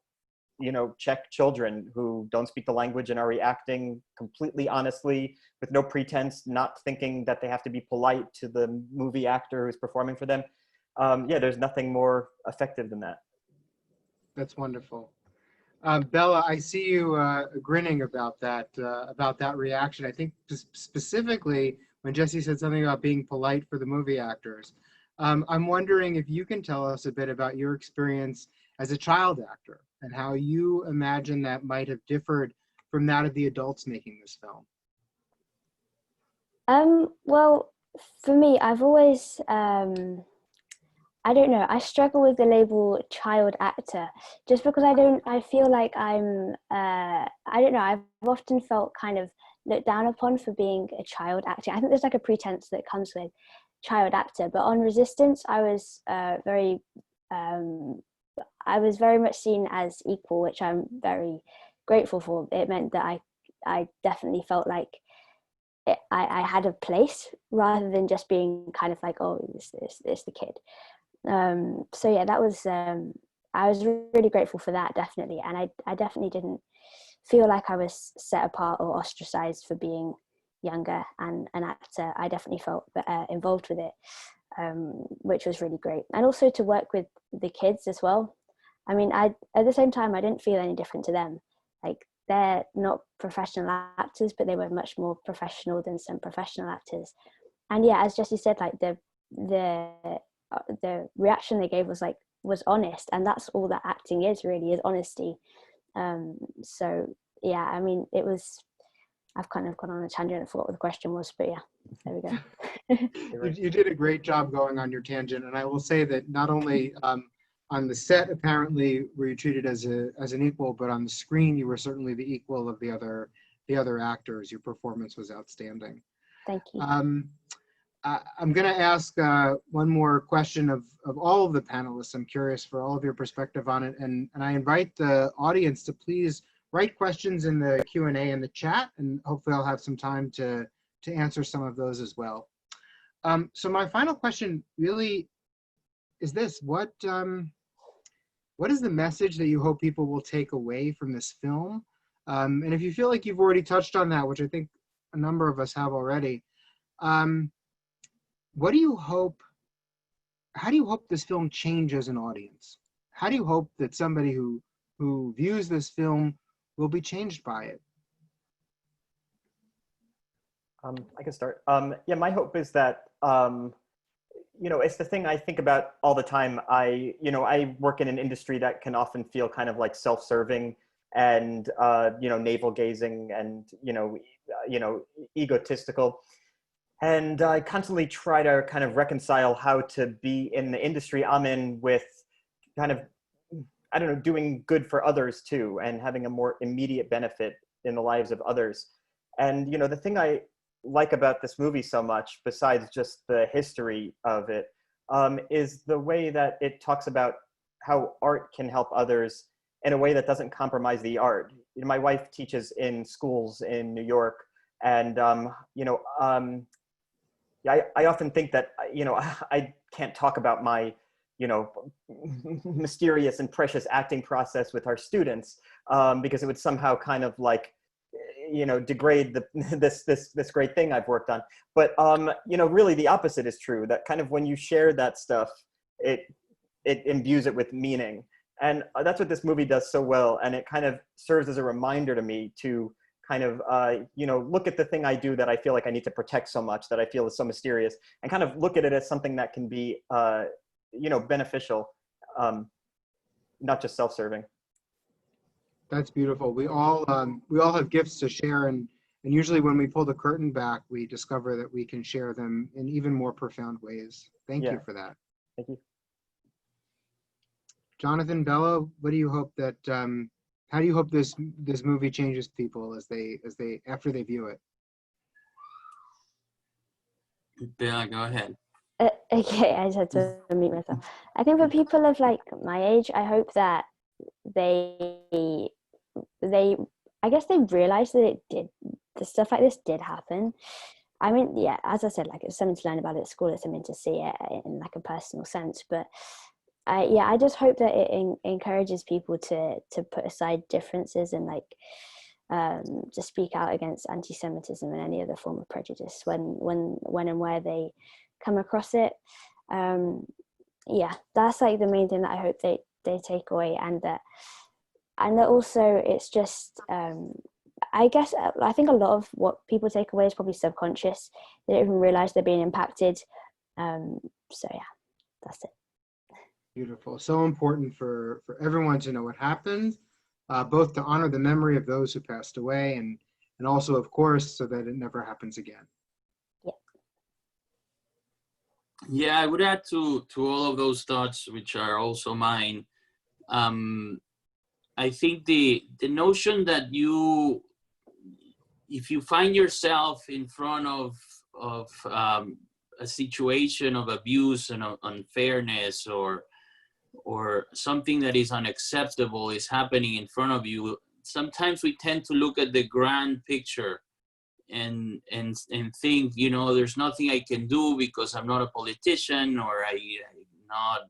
Czech children who don't speak the language and are reacting completely honestly, with no pretense, not thinking that they have to be polite to the movie actor who's performing for them. There's nothing more effective than that. That's wonderful. Bella, I see you grinning about that reaction. I think specifically when Jesse said something about being polite for the movie actors. I'm wondering if you can tell us a bit about your experience as a child actor and how you imagine that might have differed from that of the adults making this film. Well, for me, I've always, I don't know, I struggle with the label child actor just because I feel like I don't know, I've often felt kind of looked down upon for being a child actor. I think there's like a pretense that comes with child actor, but on Resistance, I was very much seen as equal, which I'm very grateful for. It meant that I definitely felt like I had a place rather than just being kind of like, oh, this the kid. So yeah, that was I was really grateful for that, definitely, and I definitely didn't feel like I was set apart or ostracized for being younger and an actor. I definitely felt involved with it, which was really great, and also to work with the kids as well. I mean, at the same time, I didn't feel any different to them. Like, they're not professional actors, but they were much more professional than some professional actors. And yeah, as Jesse said, like the reaction they gave was honest, and that's all that acting is, really, is honesty. So yeah, I mean, I've kind of gone on a tangent and forgot what the question was, but yeah, there we go. You did a great job going on your tangent, and I will say that not only on the set, apparently, were you treated as an equal, but on the screen, you were certainly the equal of the other actors. Your performance was outstanding. Thank you. I'm going to ask one more question of all of the panelists. I'm curious for all of your perspective on it, and I invite the audience to please write questions in the Q&A in the chat, and hopefully I'll have some time to answer some of those as well. So my final question really is this: what is the message that you hope people will take away from this film? And if you feel like you've already touched on that, which I think a number of us have already, how do you hope this film changes an audience? How do you hope that somebody who views this film will be changed by it? I can start. Yeah, my hope is that, it's the thing I think about all the time. I work in an industry that can often feel kind of like self-serving and, navel gazing and, egotistical. And I constantly try to kind of reconcile how to be in the industry I'm in with kind of, I don't know, doing good for others too, and having a more immediate benefit in the lives of others. And, you know, the thing I like about this movie so much, besides just the history of it, is the way that it talks about how art can help others in a way that doesn't compromise the art. You know, my wife teaches in schools in New York, and, you know, I often think that, you know, I can't talk about my, you know, mysterious and precious acting process with our students, because it would somehow kind of like, you know, degrade this great thing I've worked on. But, you know, really the opposite is true, that kind of when you share that stuff, it imbues it with meaning. And that's what this movie does so well. And it kind of serves as a reminder to me to kind of, you know, look at the thing I do that I feel like I need to protect so much, that I feel is so mysterious, and kind of look at it as something that can be, you know, beneficial, not just self-serving. That's beautiful. We all have gifts to share, and usually when we pull the curtain back, we discover that we can share them in even more profound ways. Thank you for that. Thank you. Jonathan, Bella, what do you hope that, how do you hope this movie changes people as they after they view it? Bella, go ahead. Okay, I just had to unmute myself. I think for people of like my age, I hope that they I guess they realize that the stuff like this did happen. I mean, yeah, as I said, like it's something to learn about at school, it's something to see it in like a personal sense. But I just hope that it encourages people to put aside differences and like to speak out against anti-Semitism and any other form of prejudice when and where they come across it. Yeah, that's like the main thing that I hope they take away, and that also it's just I guess I think a lot of what people take away is probably subconscious. They don't even realize they're being impacted. So yeah, that's it. Beautiful. So important for everyone to know what happened, both to honor the memory of those who passed away, and also, of course, so that it never happens again. Yeah, I would add to all of those thoughts, which are also mine. I think the notion that if you find yourself in front of a situation of abuse and unfairness or something that is unacceptable is happening in front of you, sometimes we tend to look at the grand picture and think, you know, there's nothing I can do because I'm not a politician, or I'm not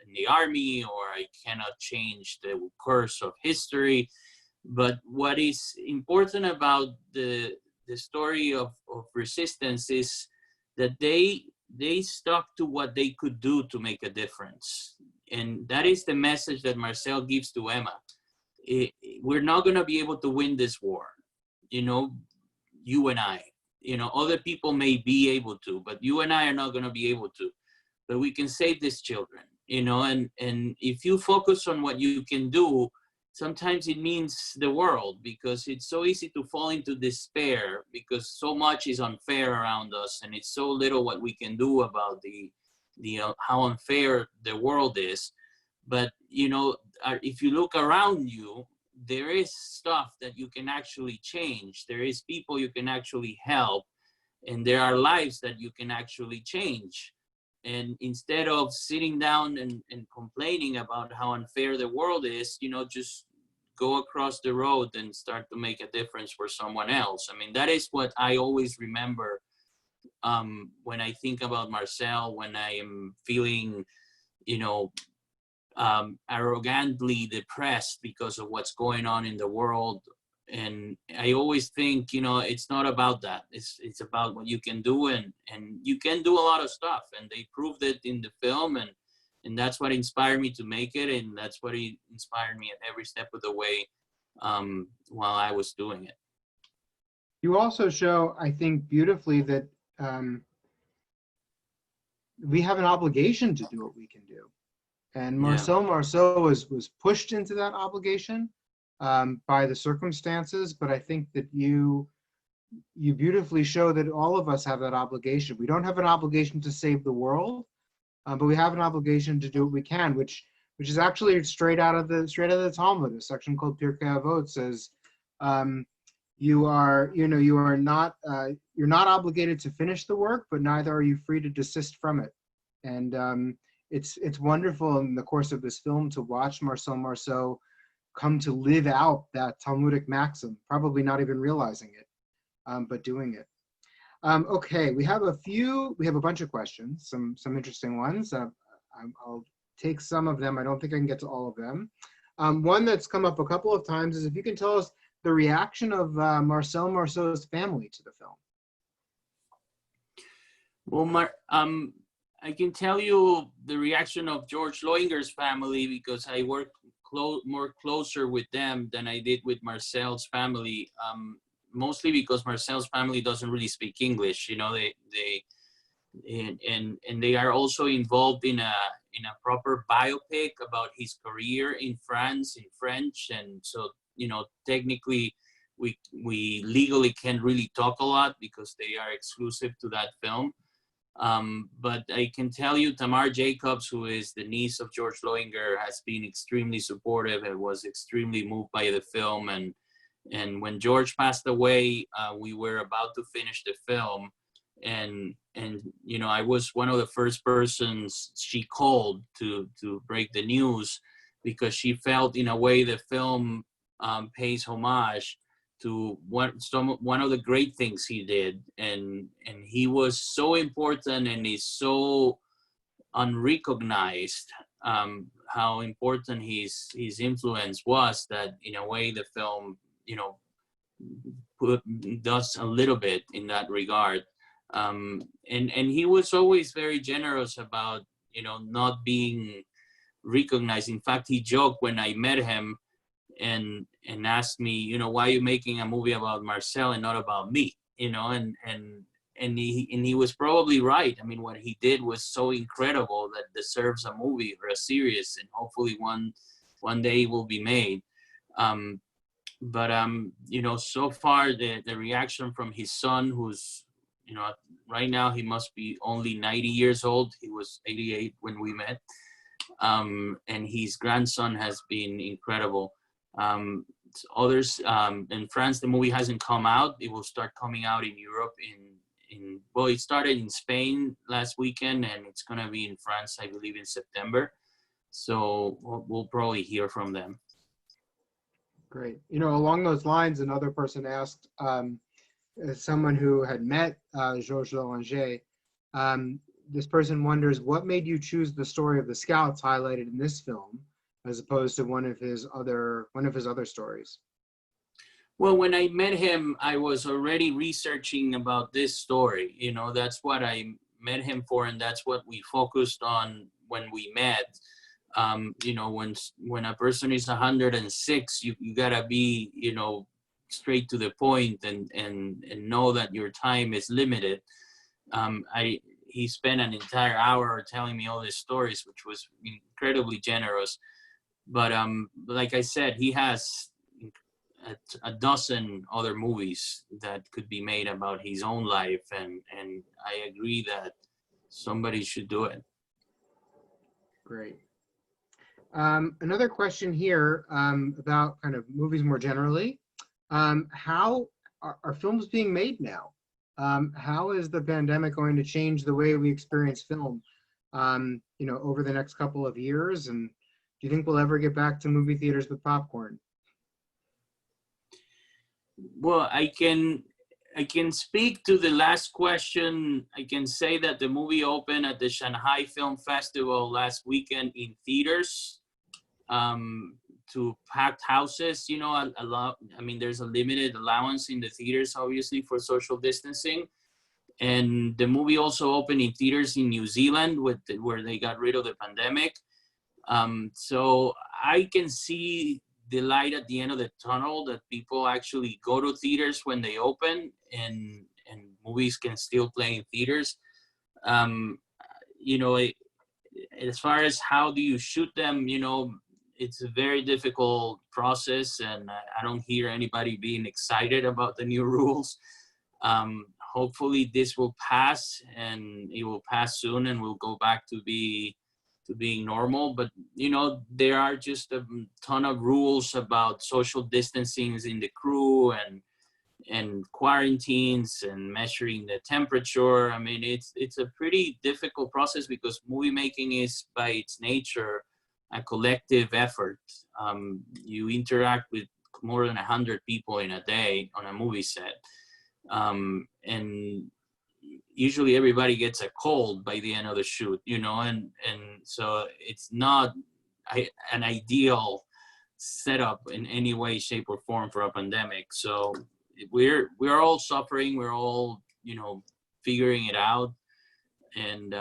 in the army, or I cannot change the course of history. But what is important about the story of resistance is that they stuck to what they could do to make a difference. And that is the message that Marcel gives to Emma. We're not going to be able to win this war, you know, you and I. You know, other people may be able to, but you and I are not going to be able to. But we can save these children, you know, and if you focus on what you can do, sometimes it means the world, because it's so easy to fall into despair because so much is unfair around us, and it's so little what we can do about the how unfair the world is. But, you know, if you look around you, there is stuff that you can actually change. There is people you can actually help, and there are lives that you can actually change. And instead of sitting down and complaining about how unfair the world is, you know, just go across the road and start to make a difference for someone else. I mean, that is what I always remember when I think about Marcel, when I am feeling, you know, arrogantly depressed because of what's going on in the world. And I always think, you know, it's not about that. It's about what you can do, and you can do a lot of stuff, and they proved it in the film, and that's what inspired me to make it, and that's what inspired me at every step of the way while I was doing it. You also show, I think, beautifully that we have an obligation to do what we can do. And Marcel was pushed into that obligation by the circumstances, but I think that you you beautifully show that all of us have that obligation. We don't have an obligation to save the world, but we have an obligation to do what we can, which is actually straight out of the Talmud. A section called Pirkei Avot says, you're not obligated to finish the work, but neither are you free to desist from it. And it's wonderful in the course of this film to watch Marcel Marceau come to live out that Talmudic maxim, probably not even realizing it, but doing it. Okay, we have a bunch of questions, some interesting ones. I'll take some of them. I don't think I can get to all of them. One that's come up a couple of times is if you can tell us the reaction of Marcel Marceau's family to the film. Well, I can tell you the reaction of George Loinger's family because I worked more closer with them than I did with Marcel's family. Mostly because Marcel's family doesn't really speak English. You know, they are also involved in a proper biopic about his career in France in French, and so technically we legally can't really talk a lot because they are exclusive to that film. But I can tell you Tamar Jacobs, who is the niece of George Loinger, has been extremely supportive and was extremely moved by the film. And when George passed away, we were about to finish the film. And I was one of the first persons she called to break the news because she felt in a way the film pays homage to one of the great things he did, and he was so important and is so unrecognized, how important his influence was, that in a way the film does a little bit in that regard. And he was always very generous about not being recognized. In fact, he joked when I met him and asked me, why are you making a movie about Marcel and not about me? And he was probably right. I mean, what he did was so incredible that deserves a movie or a series, and hopefully one day it will be made. But so far the reaction from his son, who's right now he must be only 90 years old. He was 88 when we met, and his grandson has been incredible. Others in France, the movie hasn't come out. It will start coming out in Europe it started in Spain last weekend, and it's gonna be in France, I believe, in September. So we'll probably hear from them. Great. Along those lines, another person asked, someone who had met Georges Loinger, this person wonders, what made you choose the story of the Scouts highlighted in this film as opposed to one of his other stories? Well, when I met him, I was already researching about this story. That's what I met him for, and that's what we focused on when we met. When a person is 106, you gotta be, straight to the point and know that your time is limited. He spent an entire hour telling me all these stories, which was incredibly generous. But like I said, he has a dozen other movies that could be made about his own life, and I agree that somebody should do it. Great. Another question here about kind of movies more generally. How are films being made now? How is the pandemic going to change the way we experience film, over the next couple of years? And do you think we'll ever get back to movie theaters with popcorn? Well, I can speak to the last question. I can say that the movie opened at the Shanghai Film Festival last weekend in theaters, to packed houses. There's a limited allowance in the theaters, obviously, for social distancing. And the movie also opened in theaters in New Zealand where they got rid of the pandemic. So I can see the light at the end of the tunnel, that people actually go to theaters when they open, and movies can still play in theaters. As far as how do you shoot them, it's a very difficult process, and I don't hear anybody being excited about the new rules. Hopefully this will pass, and it will pass soon, and we'll go back to being normal. But you know, there are just a ton of rules about social distancing in the crew, and quarantines, and measuring the temperature. I mean, it's a pretty difficult process, because movie making is by its nature a collective effort. You interact with more than 100 people in a day on a movie set. And usually everybody gets a cold by the end of the shoot, you know, and so it's not an ideal setup in any way, shape, or form for a pandemic. So we're all suffering. We're all, you know, figuring it out. And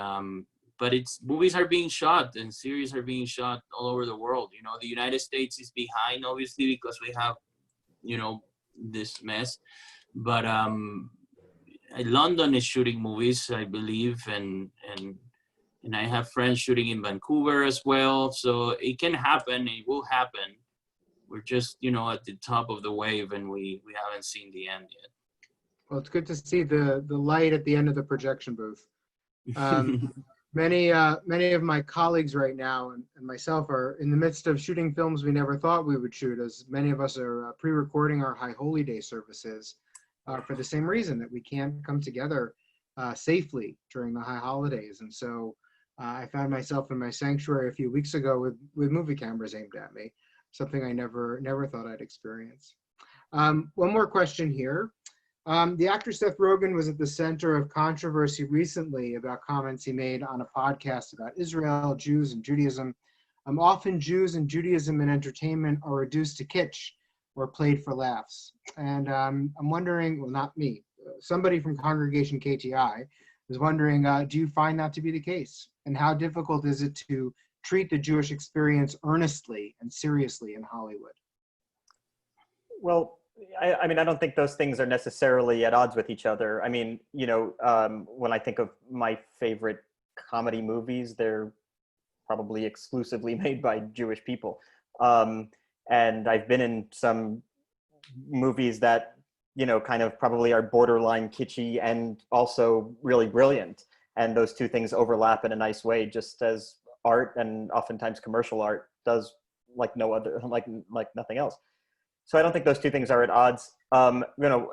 but movies are being shot, and series are being shot all over the world. You know, the United States is behind, obviously, because we have, you know, this mess. But London is shooting movies, I believe, and I have friends shooting in Vancouver as well. So it can happen. It will happen. We're just, you know, at the top of the wave, and we haven't seen the end yet. Well, it's good to see the light at the end of the projection booth. Many of my colleagues right now and myself are in the midst of shooting films we never thought we would shoot, as many of us are pre-recording our High Holy Day services for the same reason, that we can't come together safely during the high holidays. And so I found myself in my sanctuary a few weeks ago with movie cameras aimed at me, something I never thought I'd experience. One more question here. The actor Seth Rogen was at the center of controversy recently about comments he made on a podcast about Israel, Jews, and Judaism. Often Jews and Judaism in entertainment are reduced to kitsch or played for laughs. And I'm wondering, well, not me, somebody from Congregation KTI is wondering, do you find that to be the case? And how difficult is it to treat the Jewish experience earnestly and seriously in Hollywood? Well, I mean, I don't think those things are necessarily at odds with each other. I mean, you know, when I think of my favorite comedy movies, they're probably exclusively made by Jewish people. And I've been in some movies that, you know, kind of probably are borderline kitschy and also really brilliant. And those two things overlap in a nice way, just as art and oftentimes commercial art does, like no other, like nothing else. So I don't think those two things are at odds. You know,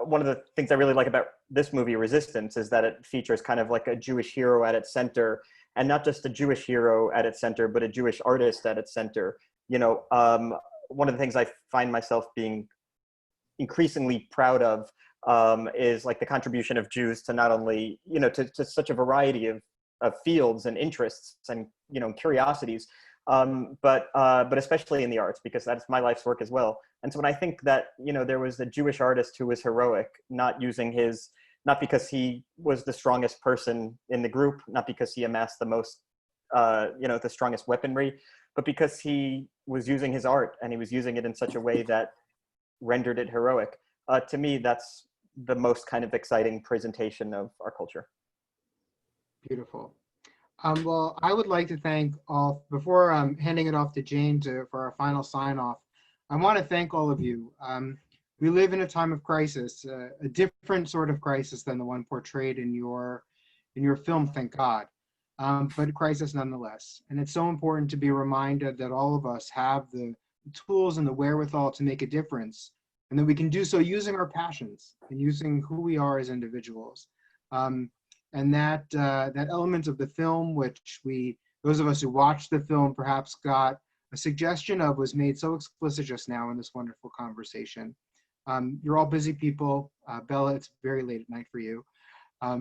one of the things I really like about this movie, Resistance, is that it features kind of like a Jewish hero at its center, and not just a Jewish hero at its center, but a Jewish artist at its center. You know, one of the things I find myself being increasingly proud of is like the contribution of Jews to not only, you know, to such a variety of fields and interests and, you know, curiosities, but especially in the arts, because that's my life's work as well. And so when I think that, you know, there was a Jewish artist who was heroic, not because he was the strongest person in the group, not because he amassed the most, you know, the strongest weaponry, but because he was using his art, and he was using it in such a way that rendered it heroic. To me, that's the most kind of exciting presentation of our culture. Beautiful. Well, I would like to thank all, before handing it off to Jane for our final sign off, I want to thank all of you. We live in a time of crisis, a different sort of crisis than the one portrayed in your film, thank God, but a crisis nonetheless. And it's so important to be reminded that all of us have the tools and the wherewithal to make a difference, and that we can do so using our passions and using who we are as individuals. And that element of the film, which those of us who watched the film perhaps got a suggestion of, was made so explicit just now in this wonderful conversation. You're all busy people. Bella, it's very late at night for you.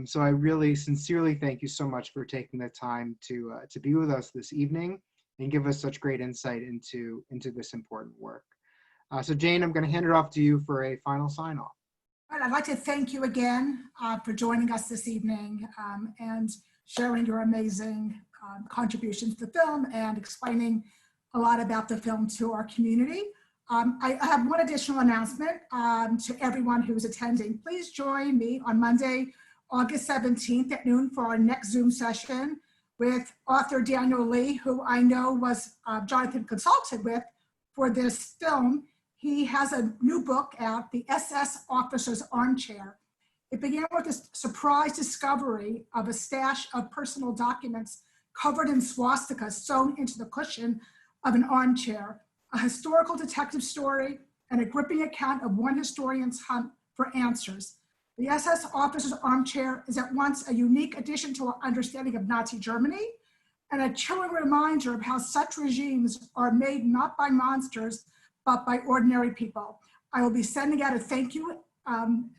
So I really sincerely thank you so much for taking the time to be with us this evening and give us such great insight into this important work. So Jane, I'm going to hand it off to you for a final sign off. I'd like to thank you again for joining us this evening and sharing your amazing contributions to the film and explaining a lot about the film to our community. I have one additional announcement to everyone who's attending. Please join me on Monday, August 17th at noon for our next Zoom session with author Daniel Lee, who I know was Jonathan consulted with for this film. He has a new book out, The SS Officer's Armchair. It began with a surprise discovery of a stash of personal documents covered in swastikas sewn into the cushion of an armchair, a historical detective story, and a gripping account of one historian's hunt for answers. The SS Officer's Armchair is at once a unique addition to our understanding of Nazi Germany and a chilling reminder of how such regimes are made not by monsters, but by ordinary people. I will be sending out a thank you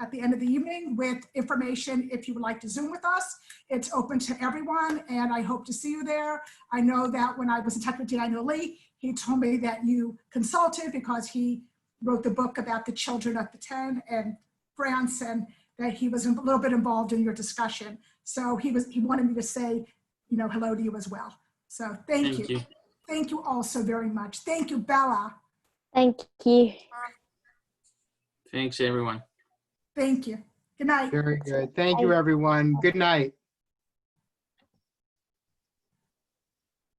at the end of the evening with information if you would like to Zoom with us. It's open to everyone, and I hope to see you there. I know that when I was in touch with Daniel Lee, he told me that you consulted because he wrote the book about the children of the 10 and France, and that he was a little bit involved in your discussion. So he wanted me to say, hello to you as well. So thank you. Thank you all so very much. Thank you, Bella. Thank you. Thanks, everyone. Thank you. Good night. Very good. Thank you, everyone. Good night.